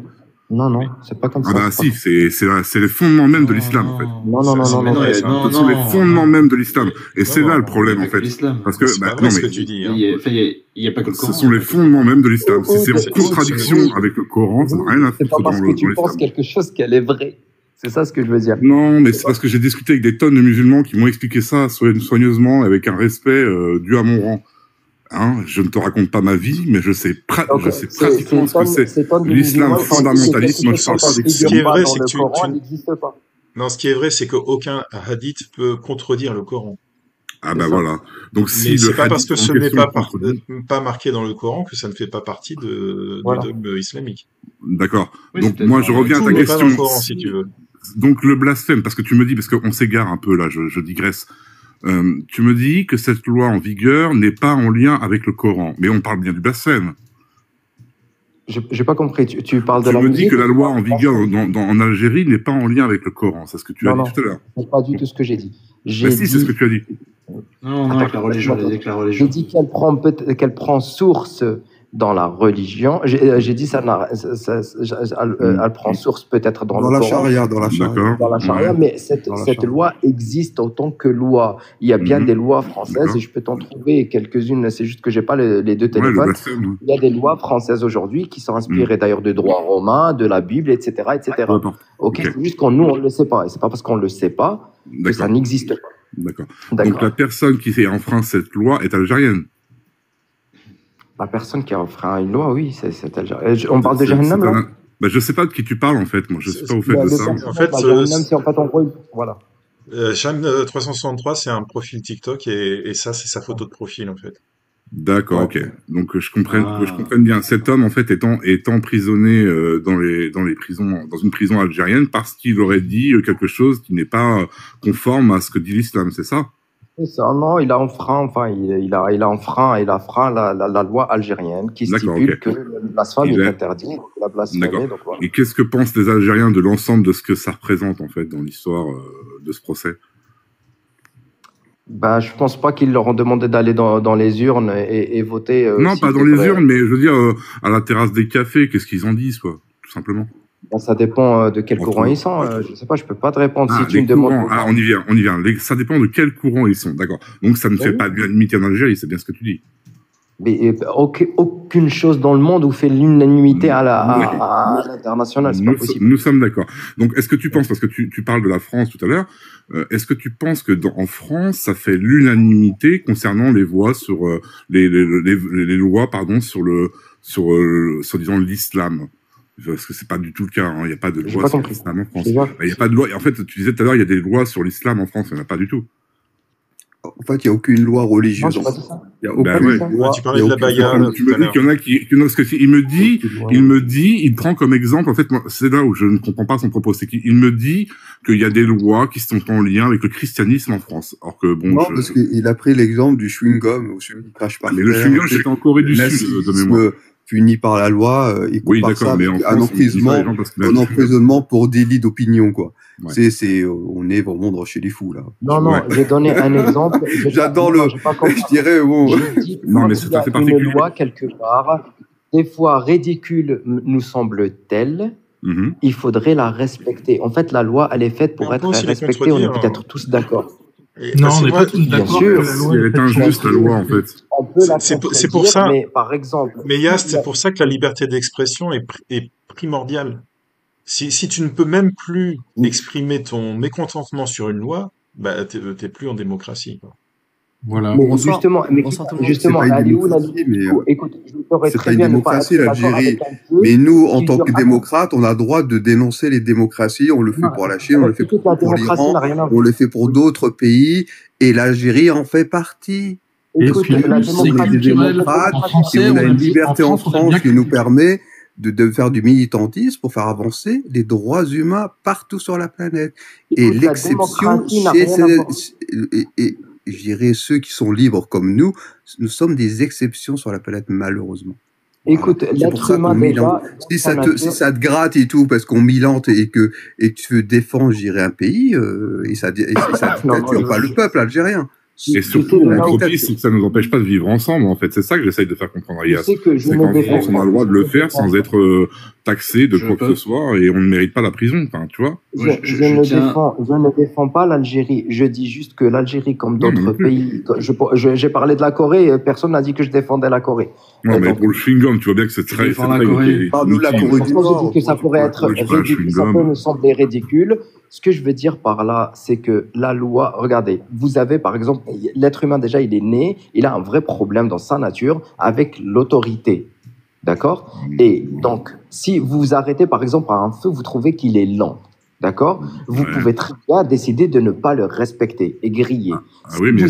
Non, c'est pas comme ça. Ah bah si, c'est les fondements même de l'islam, en fait. Non. Ce sont les fondements même de l'islam. Et c'est là le problème, en fait. Parce que, bah, non, mais. Ce que tu dis, hein. Il y a pas que le Coran. Ce sont les fondements même de l'islam. Si c'est en contradiction avec le Coran, ça n'a rien à foutre dans l'islam. C'est pas parce que tu penses quelque chose qu'elle est vraie. C'est ça ce que je veux dire. Non, mais c'est parce que j'ai discuté avec des tonnes de musulmans qui m'ont expliqué ça soigneusement, avec un respect dû à mon rang. Hein, je ne te raconte pas ma vie, mais je sais pratiquement ce que c'est l'islam fondamentaliste. Moi, je parle pas Ce qui est vrai, c'est que non, ce qui est vrai, c'est qu'aucun hadith peut contredire le Coran. Ah bah voilà. Donc si c'est pas parce que ce n'est pas marqué dans le Coran que ça ne fait pas partie du dogme islamique. D'accord. Donc moi, je reviens à ta question. Pas dans le Coran, si tu veux. Donc le blasphème, parce que tu me dis, parce qu'on s'égare un peu là, je digresse. Tu me dis que cette loi en vigueur n'est pas en lien avec le Coran, mais on parle bien du blasphème. J'ai pas compris. Tu parles de la musique. Tu me dis que la loi en vigueur en Algérie n'est pas en lien avec le Coran. C'est ce que tu as dit tout à l'heure. C'est pas du tout ce que j'ai dit. Si, c'est ce que tu as dit. Non, avec la religion. J'ai dit qu'elle prend source dans la religion. J'ai dit elle prend source peut-être dans le Coran. Dans la charia, mais cette loi existe en tant que loi. Il y a bien des lois françaises et je peux t'en trouver quelques-unes. C'est juste que j'ai pas les deux téléphones. Il y a des lois françaises aujourd'hui qui sont inspirées d'ailleurs de droit romain, de la Bible, etc., etc. Ok, c'est juste qu'on on le sait pas. Et c'est pas parce qu'on le sait pas que ça n'existe pas. D'accord. Donc la personne qui a enfreint cette loi est algérienne. La personne qui a enfreint une loi, oui, c'est algérien. On parle de Jahannam, là bah, je sais pas de qui tu parles, en fait. Moi, je sais pas au fait de ça. En fait, voilà. Cham 363, c'est un profil TikTok et ça, c'est sa photo de profil, en fait. D'accord, ok. Donc que je comprenne bien. Cet homme, en fait, est emprisonné dans les prisons, dans une prison algérienne parce qu'il aurait dit quelque chose qui n'est pas conforme à ce que dit l'islam, c'est ça? C'est ça, non, il a enfreint la loi algérienne qui stipule que le blasphème est interdit. La D'accord. Voilà. Et qu'est-ce que pensent les Algériens de l'ensemble de ce que ça représente, en fait, dans l'histoire de ce procès? Bah, je pense pas qu'ils leur ont demandé d'aller dans les urnes et voter. Non, pas dans les urnes, mais je veux dire, à la terrasse des cafés, qu'est-ce qu'ils en disent, quoi, tout simplement. Bon, ça dépend de quel courant ils sont. Je sais pas, je peux pas te répondre si tu me demandes. Ah, on y vient. Ça dépend de quel courant ils sont, d'accord. Donc ça ne fait pas l'unanimité en Algérie, c'est bien ce que tu dis. Mais aucune chose dans le monde où fait l'unanimité à l'international, c'est pas possible. Nous sommes d'accord. Donc, est-ce que tu penses, parce que tu parles de la France tout à l'heure, est-ce que tu penses que en France, ça fait l'unanimité concernant les voix sur les lois, pardon, sur disons l'islam? Parce que c'est pas du tout le cas. Hein. Il n'y a pas de loi sur l'islam en France. Il n'y a pas de loi. En fait, tu disais tout à l'heure, il y a des lois sur l'islam en France. Il n'y en a pas du tout. En fait, il n'y a aucune loi religieuse. Il y a aucune loi. Tu parlais de la Baïa. Tu me dis qu'il y en a qui parce que il prend comme exemple, en fait, moi, c'est là où je ne comprends pas son propos, c'est qu'il me dit qu'il y a des lois qui sont en lien avec le christianisme en France. Alors que bon, non, parce qu'il a pris l'exemple du chewing-gum, où celui qui crache par terre. Mais le chewing-gum, c'était en Corée du Sud, de mémoire. Puni par la loi, il compare ça à un emprisonnement pour délit d'opinion, quoi. Ouais. On est vraiment chez les fous, là. Non, j'ai donné un exemple. J'adore je dirais, bon. Non, mais c'est une loi quelque part, des fois ridicule nous semble-t-elle, il faudrait la respecter. En fait, la loi, elle est faite pour être respectée, on est peut-être tous d'accord. Non, on n'est pas tous d'accord. Si elle est injuste, la loi, en fait. C'est pour ça. Mais par exemple. Mais Yast, c'est pour ça que la liberté d'expression est primordiale. Si tu ne peux même plus exprimer ton mécontentement sur une loi, bah, t'es plus en démocratie, quoi. Voilà. Mais justement, elle est où la limite? Écoute, je pourrais très bien ne pas être d'accord avec un peu. Mais nous, en tant que démocrates, on a le droit de dénoncer les démocraties. On le fait pour la Chine, on le fait pour l'Iran, on le fait pour d'autres pays, et l'Algérie en fait partie. Écoute, la démocratie démocrate, et on a une liberté en France qui nous permet de faire du militantisme pour faire avancer les droits humains partout sur la planète. Et l'exception, je dirais ceux qui sont libres comme nous sommes des exceptions sur la planète, malheureusement. Écoute, l'être humain déjà... Si ça te gratte et tout, parce qu'on milante et que tu veux défendre, je dirais, un pays, et ça dictature, pas le peuple algérien. Et surtout, l'utopie, c'est que ça ne nous empêche pas de vivre ensemble, en fait. C'est ça que j'essaye de faire comprendre à Yass. C'est qu'en France, on a le droit de le faire sans être taxé de quoi que ce soit, et on ne mérite pas la prison, enfin, tu vois. Je ne défends pas l'Algérie. Je dis juste que l'Algérie, comme d'autres pays, j'ai parlé de la Corée, personne n'a dit que je défendais la Corée. Non, mais pour le chewing-gum, tu vois bien que c'est très... Parle-nous de la Corée du Nord. Je dis que ça pourrait être ridicule, ça peut me sembler ridicule. Ce que je veux dire par là, c'est que la loi, regardez, vous avez par exemple, l'être humain déjà, il est né, il a un vrai problème dans sa nature avec l'autorité, d'accord? Et donc, si vous vous arrêtez par exemple à un feu, vous trouvez qu'il est lent, d'accord? Vous pouvez très bien décider de ne pas le respecter et griller. Ah oui, mais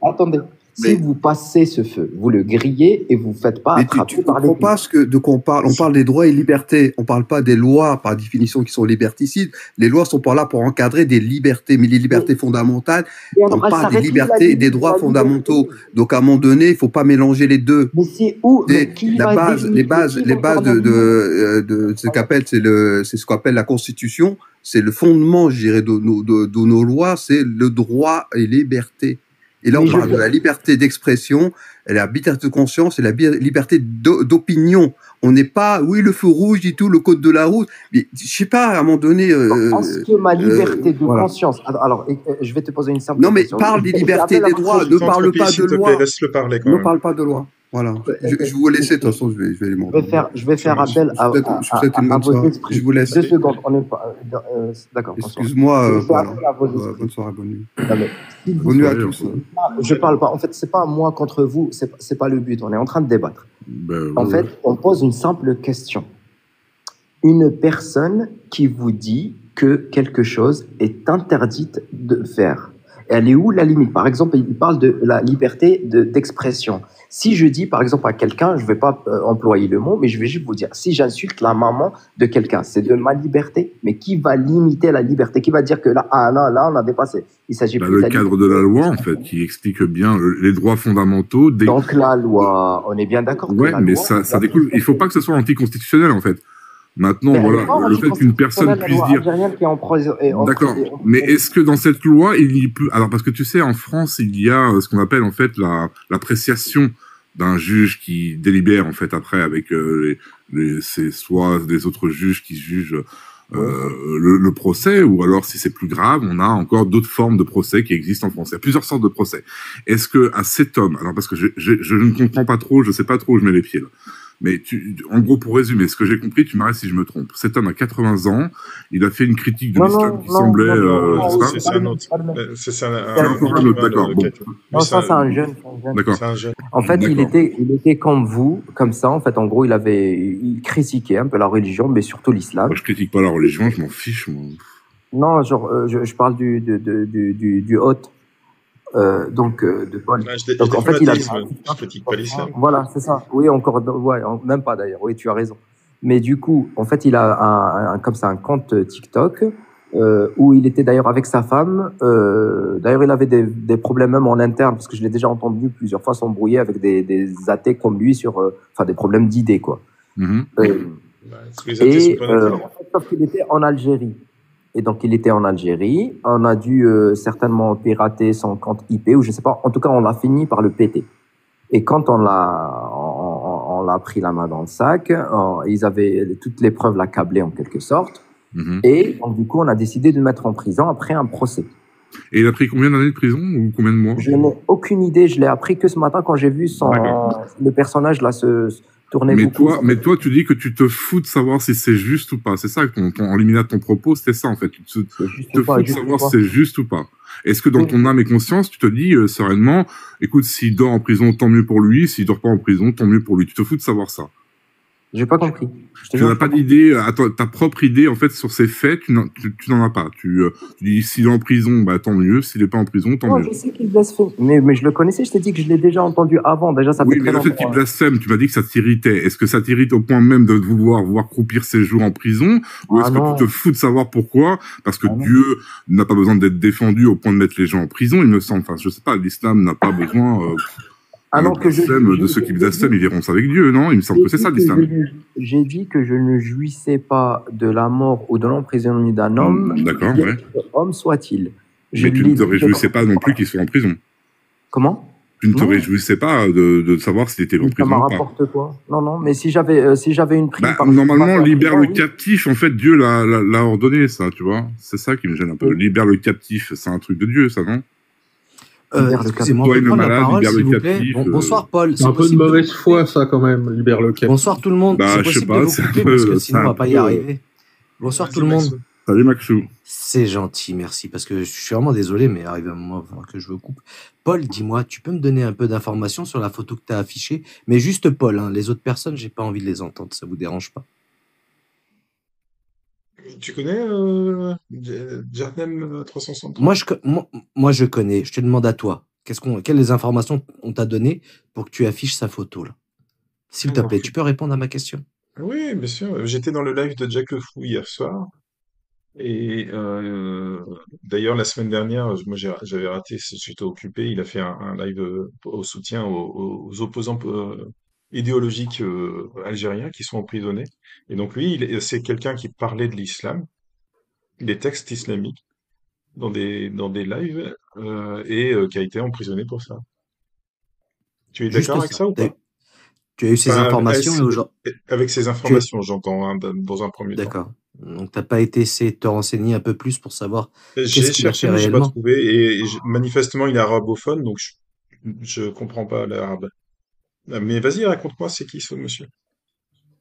attendez. Si vous passez ce feu, vous le grillez et vous ne faites pas attraper par les... Tu ne comprends pas de quoi on parle. On parle des droits et libertés. On ne parle pas des lois, par définition, qui sont liberticides. Les lois sont pas là pour encadrer des libertés. Mais les libertés fondamentales, on parle des libertés et des droits fondamentaux. Donc, à un moment donné, il ne faut pas mélanger les deux. Mais c'est où les bases de ce qu'appelle, c'est ce qu'on appelle la Constitution. C'est le fondement, je dirais, de nos lois. C'est le droit et liberté. Et là, on parle de la liberté d'expression, la liberté de conscience et la liberté d'opinion. On n'est pas, oui, le feu rouge et tout, le code de la route. Mais, je sais pas, à un moment donné... Est-ce que ma liberté de conscience... Alors, je vais te poser une simple question. Non, mais parle des libertés, des droits, ne parle pas de loi. Laisse-le parler quand même. Ne parle pas de loi. Voilà. Je vais vous laisser, de toute façon, je vais les montrer. Je vais faire appel à vos esprits. Je vous laisse. 2 secondes, on n'est pas... D'accord. Excuse-moi, voilà. Bonne soirée, bonne nuit. Bonne nuit à tous. Je parle pas. En fait, c'est pas moi contre vous, c'est pas le but. On est en train de débattre. En fait, on pose une simple question. Une personne qui vous dit que quelque chose est interdite de faire. Elle est où la limite? Par exemple, il parle de la liberté d'expression. Si je dis, par exemple, à quelqu'un, je ne vais pas employer le mot, mais je vais juste vous dire, si j'insulte la maman de quelqu'un, c'est de ma liberté. Mais qui va limiter la liberté? Qui va dire que là, on a dépassé? Il s'agit plus le cadre de la loi, en fait, qui explique bien les droits fondamentaux. Donc la loi, on est bien d'accord. Ouais, mais ça découle. Il ne faut pas que ce soit anticonstitutionnel, en fait. Maintenant, voilà, le fait qu'une personne puisse dire... D'accord, mais est-ce que dans cette loi, il y peut... Alors, parce que tu sais, en France, il y a ce qu'on appelle, en fait, l'appréciation d'un juge qui délibère, en fait, après, avec soit des autres juges qui jugent le procès, ou alors, si c'est plus grave, on a encore d'autres formes de procès qui existent en France. Il y a plusieurs sortes de procès. Est-ce que à cet homme... Alors, parce que je ne comprends pas trop, je ne sais pas trop où je mets les pieds, là. Mais en gros, pour résumer, ce que j'ai compris, tu m'arrêtes si je me trompe. Cet homme a 80 ans, il a fait une critique de l'islam qui semblait... c'est un autre. C'est un autre, d'accord. Bon. Non, ça, c'est un jeune. D'accord. En fait, il était comme vous, comme ça. En fait, en gros, il critiquait un peu la religion, mais surtout l'islam. Moi, je critique pas la religion, je m'en fiche, moi. Non, genre, je parle du hôte. Donc de Paul. Donc en fait, je critique pas l'islam. Voilà, c'est ça. Oui, encore, ouais, même pas d'ailleurs. Oui, tu as raison. Mais du coup, en fait, il a comme ça un compte TikTok où il était d'ailleurs avec sa femme. D'ailleurs, il avait des problèmes même en interne parce que je l'ai déjà entendu plusieurs fois s'embrouiller avec des athées comme lui sur, des problèmes d'idées quoi. Sauf qu'il était en Algérie. Et donc, il était en Algérie. On a dû certainement pirater son compte IP, ou je sais pas. En tout cas, on a fini par le péter. Et quand on l'a pris la main dans le sac, ils avaient toutes les preuves l'accablées en quelque sorte. Et donc, du coup, on a décidé de le mettre en prison après un procès. Et il a pris combien d'années de prison ou combien de mois? Je n'ai aucune idée. Je l'ai appris que ce matin quand j'ai vu le personnage là tournait beaucoup. Mais toi, tu dis que tu te fous de savoir si c'est juste ou pas. C'est ça, en liminant ton propos, c'était ça, en fait. Tu te fous de savoir si c'est juste ou pas. Est-ce que dans ton âme et conscience, tu te dis sereinement, écoute, s'il dort en prison, tant mieux pour lui. S'il dort pas en prison, tant mieux pour lui. Tu te fous de savoir ça. J'ai pas compris. Tu n'as pas d'idée, ta propre idée, en fait, sur ces faits, tu n'en as pas. Tu dis, s'il est en prison, bah, tant mieux. S'il est pas en prison, tant mieux. Je sais qu'il blasphème. Mais je le connaissais, je t'ai dit que je l'ai déjà entendu avant. Déjà, ça fait très longtemps. Oui, mais le fait qu'il blasphème, tu m'as dit que ça t'irritait. Est-ce que ça t'irrite au point même de vouloir voir croupir ses jours en prison? Ou est-ce que tu te fous de savoir pourquoi? Parce que Dieu n'a pas besoin d'être défendu au point de mettre les gens en prison, il me semble. Enfin, je sais pas, l'islam n'a pas besoin, de ceux qui blasphèment, ils verront ça avec Dieu, non? Il me semble que c'est ça l'islam. J'ai dit que je ne jouissais pas de la mort ou de l'emprisonnement d'un homme, d'accord, ouais. Homme soit-il. Mais tu ne te réjouissais pas non plus qu'il soit en prison. Comment? Tu ne te réjouissais pas de savoir s'il était en prison ou pas. Ça rapporte quoi? Non, mais si j'avais une prime... normalement, libère le captif, en fait, Dieu l'a ordonné, ça, tu vois. C'est ça qui me gêne un peu. Libère le captif, c'est un truc de Dieu, ça, non? Excusez-moi, on peut prendre la parole, s'il vous plaît. Bonsoir, Paul. C'est un peu de mauvaise foi, ça, quand même, libère le captif. Bonsoir, tout le monde. C'est possible de vous couper, parce que sinon, on va pas y arriver. Bonsoir, tout le monde. Salut, Maxou. C'est gentil, merci, parce que je suis vraiment désolé, mais arrive un moment que je vous coupe. Paul, dis-moi, tu peux me donner un peu d'informations sur la photo que tu as affichée? Mais juste Paul, hein, les autres personnes, j'ai pas envie de les entendre, ça vous dérange pas? Tu connais Jarnem 363? Moi, je connais. Je te demande à toi. Quelles informations on t'a donné pour que tu affiches sa photo là? S'il te plaît, tu peux répondre à ma question? Oui, bien sûr. J'étais dans le live de Jack Le Fou hier soir. Et d'ailleurs, la semaine dernière, moi j'avais raté, j'étais occupé. Il a fait un live au soutien aux opposants idéologiques algériens qui sont emprisonnés. Et donc lui, c'est quelqu'un qui parlait de l'islam, des textes islamiques dans des lives qui a été emprisonné pour ça. Tu es d'accord avec ça ou pas? Tu as eu ces informations avec ces informations, j'entends, hein, dans un premier temps. D'accord. Donc t'as pas essayé de te renseigner un peu plus pour savoir J'ai cherché, mais j'ai pas trouvé. Et manifestement, il est arabophone, donc je comprends pas l'arabe. Mais vas-y, raconte-moi, c'est qui ce monsieur?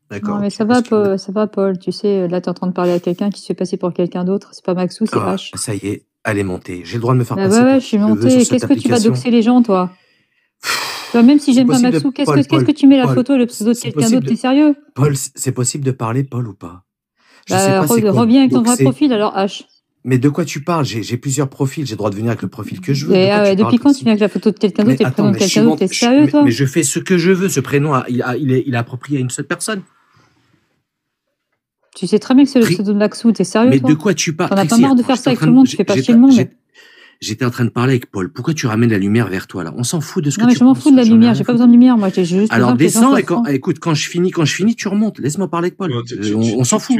D'accord. Non, mais ça va, Paul. Tu sais, là, t'es en train de parler à quelqu'un qui se fait passer pour quelqu'un d'autre. C'est pas Maxou, c'est H. Ça y est, elle est montée. J'ai le droit de me faire passer. Ouais, je suis montée. Qu'est-ce que tu vas doxer les gens, toi? Toi, même si j'aime pas Maxou, qu'est-ce que tu mets la photo et le pseudo de quelqu'un d'autre? T'es sérieux? Paul, c'est possible de parler, Paul, ou pas? Reviens avec ton vrai profil, alors H. Mais de quoi tu parles? J'ai plusieurs profils, j'ai le droit de venir avec le profil que je veux. Depuis quand tu viens avec la photo de quelqu'un d'autre et le prénom de quelqu'un d'autre? T'es sérieux, toi? Mais je fais ce que je veux, ce prénom, il est approprié à une seule personne. Tu sais très bien que c'est le pseudo de Maxou, t'es sérieux, mais toi? de quoi tu parles? T'en as pas marre de faire ça avec tout le monde, tu fais pas chier le monde. J'étais en train de parler avec Paul. Pourquoi tu ramènes la lumière vers toi, là? On s'en fout de ce que tu penses. Non, mais je m'en fous de la lumière, j'ai pas besoin de lumière, moi. J'ai juste alors descends et écoute, quand je finis, tu remontes. Laisse-moi parler avec Paul. On s'en fout.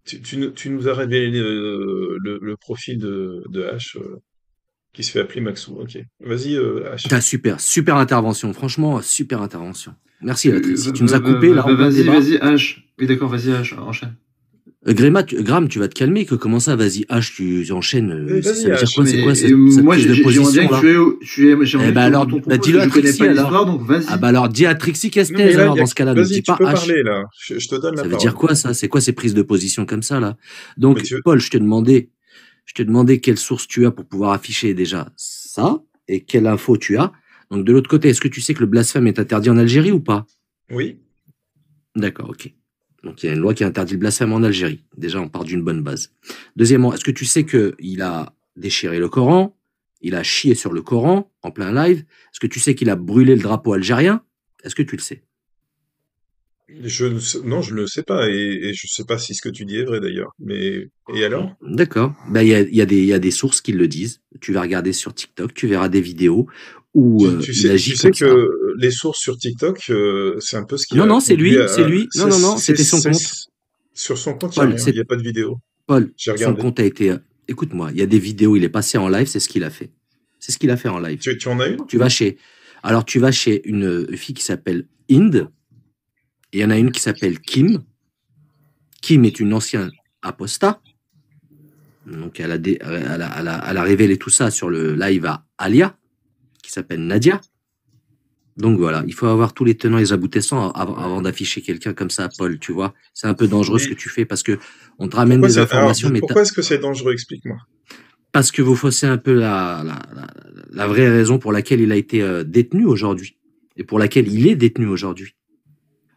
Tu nous as révélé le profil de H qui se fait appeler Maxou. Ok. Vas-y, H. Super intervention. Franchement, super intervention. Merci, si tu nous as coupé, là. Vas-y, H. Oui, d'accord, vas-y, H, enchaîne. Gram, tu vas te calmer, que comment ça, vas-y, H, tu enchaînes, ça veut dire quoi, c'est quoi cette moi, prise de position, là? Alors, dis-le à Trixie, alors. Donc, vas-y. Ah, bah, alors, dis à Trixie qu'elle se taise, alors, dans ce cas-là, ne dis pas H. Parler, là. Je te donne la parole. Ça veut dire quoi, ça? C'est quoi ces prises de position comme ça, là? Donc, Paul, je te demandais quelle source tu as pour pouvoir afficher déjà ça, et quelle info tu as. Donc, de l'autre côté, est-ce que tu sais que le blasphème est interdit en Algérie ou pas? Oui. D'accord, ok. Donc, il y a une loi qui interdit le blasphème en Algérie. Déjà, on part d'une bonne base. Deuxièmement, est-ce que tu sais qu'il a déchiré le Coran? Il a chié sur le Coran en plein live? Est-ce que tu sais qu'il a brûlé le drapeau algérien? Est-ce que tu le sais? Non, je ne le sais pas. Et je ne sais pas si ce que tu dis est vrai, d'ailleurs. Mais, et alors? D'accord. Ben, il y a des sources qui le disent. Tu vas regarder sur TikTok, tu verras des vidéos où tu sais que les sources sur TikTok, c'est un peu ce qui Non, c'est lui. Non, c'était son compte. Sur son compte, il n'y a pas de vidéo. Paul, son compte a été... Écoute-moi, il y a des vidéos, il est passé en live, c'est ce qu'il a fait. C'est ce qu'il a fait en live. Tu en as une? Tu vas chez une fille qui s'appelle Inde, et il y en a une qui s'appelle Kim. Kim est une ancienne apostat. Donc, elle a révélé tout ça sur le live à Alia, qui s'appelle Nadia. Donc voilà, il faut avoir tous les tenants et les aboutissants avant d'afficher quelqu'un comme ça, Paul, tu vois. C'est un peu dangereux ce que tu fais parce que on te ramène des informations. Alors, pourquoi est-ce que c'est dangereux? Explique-moi. Parce que vous faussez un peu la vraie raison pour laquelle il a été détenu aujourd'hui et pour laquelle il est détenu aujourd'hui.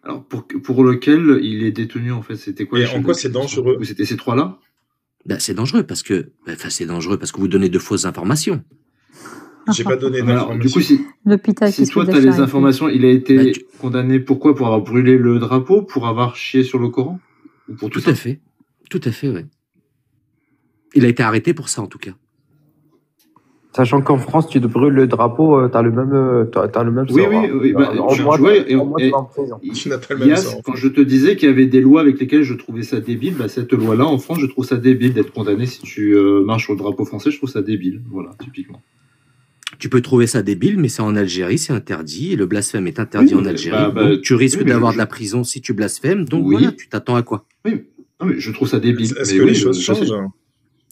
Alors, pour lequel il est détenu, en fait, c'était quoi? Et en quoi c'est dangereux? C'était ces trois-là? Ben, c'est dangereux parce que vous donnez de fausses informations. J'ai pas donné d'informations. Du coup, si toi, tu as les informations, il a été condamné pourquoi? Pour avoir brûlé le drapeau? Pour avoir chié sur le Coran? Ou pour tout à fait. Tout à fait, oui. Il a été arrêté pour ça, en tout cas. Sachant qu'en France, tu te brûles le drapeau, t'as le même sort. Oui. Tu n'as pas le même sort. Quand je te disais qu'il y avait des lois avec lesquelles je trouvais ça débile, cette loi-là, en France, je trouve ça débile d'être condamné si tu marches sur le drapeau français. Je trouve ça débile, voilà, typiquement. Tu peux trouver ça débile, mais c'est en Algérie, c'est interdit, et le blasphème est interdit en Algérie. Donc tu risques d'avoir de la prison si tu blasphèmes, donc voilà, tu t'attends à quoi? Oui, non, mais je trouve ça débile. Est-ce que les choses changent?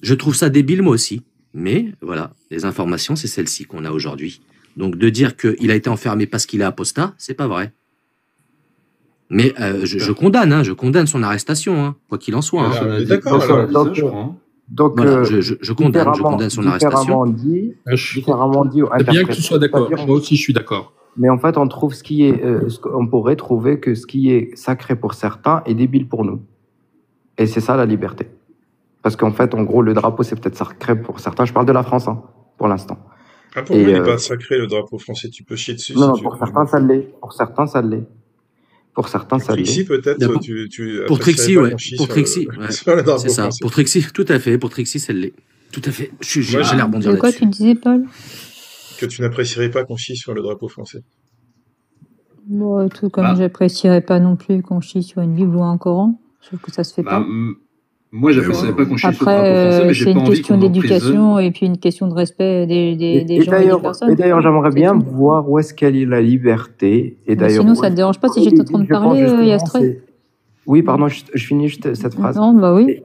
Je trouve ça débile, moi aussi. Mais voilà, les informations, c'est celles-ci qu'on a aujourd'hui. Donc de dire qu'il a été enfermé parce qu'il est apostat, c'est pas vrai. Mais je condamne son arrestation, quoi qu'il en soit. D'accord, alors. Donc, voilà, je condamne son arrestation. Différemment dit. C'est bien que tu sois d'accord. Moi aussi, je suis d'accord. Mais en fait, on trouve on pourrait trouver que ce qui est sacré pour certains est débile pour nous. Et c'est ça la liberté. Parce qu'en fait, en gros, le drapeau, c'est peut-être sacré pour certains. Je parle de la France, pour l'instant. Ah, pour moi, il n'est pas sacré, le drapeau français. Tu peux chier dessus. Non, pour certains, ça l'est. Pour certains, ça l'est. Pour certains, ça l'est. Trixie, peut-être. Pour Trixie, ouais. Pour Trixie, c'est ça. Pour Trixie, tout à fait. Pour Trixie, ça l'est. Tout à fait. J'allais rebondir là-dessus. Quoi tu disais, Paul? Que tu n'apprécierais pas qu'on chie sur le drapeau français. Bon, tout comme j'apprécierais pas non plus qu'on chie sur une Bible ou un Coran. Je trouve que ça se fait pas. Moi, j'apprécierais pas qu'on chie sur le drapeau français, mais j'ai pas envie qu'on c'est une question d'éducation et puis une question de respect des gens et des personnes. Et d'ailleurs, j'aimerais bien voir où est-ce qu'elle est la liberté. Et d'ailleurs, sinon, ça te dérange pas si j'étais en train de parler, Yastre? Oui, pardon, je finis juste cette phrase. Non, bah oui.